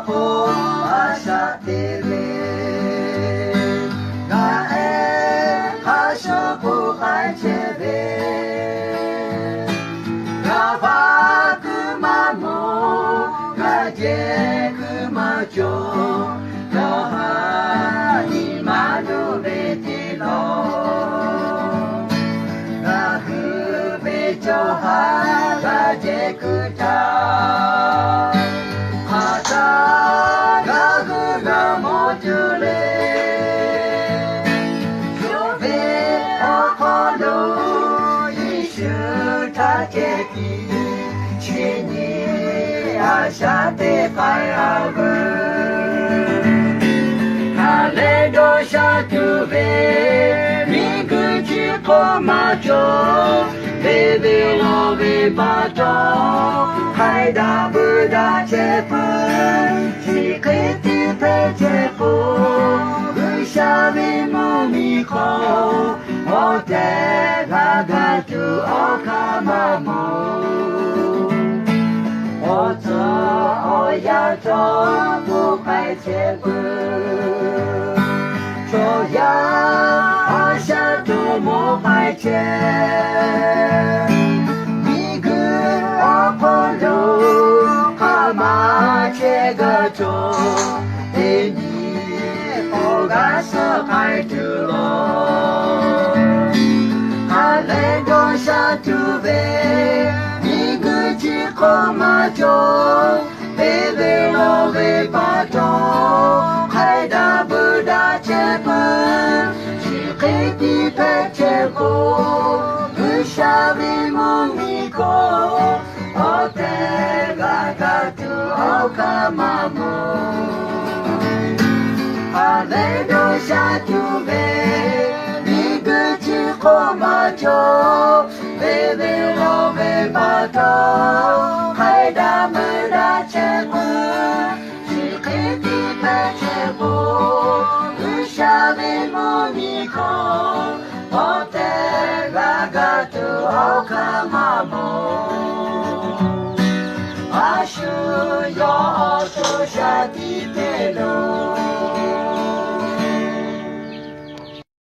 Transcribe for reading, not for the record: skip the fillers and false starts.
po asa TV Gae haso bukan CB Gava kemamo gaje kemajo Dohani madu betilo Gahu bejo gaje kuta Shate Kayabu Haledo Shatube Miguchi Komacho Bebe Lobe Pato Haida Buddha Chepu Shikiti Pechepu Gushabi Mumiko Ote Gagatu Okamamu Oyato bukai cebu Soya asatu mukai ce Migu okodo kama cegato Ini oga sekai tulo Alendo satu be Migu cikomajo Bebe lobe pato Haida Buddha cepu Shikiti pecepu Gushabi mumiko Ote gagatu okamamu Aledo shatube Miguchi komacho Bebe lobe pato Haida Buddha cepu Shikiti pecepu Gushabi mumiko Ote gagatu okamamu Ashu yo oto shati telo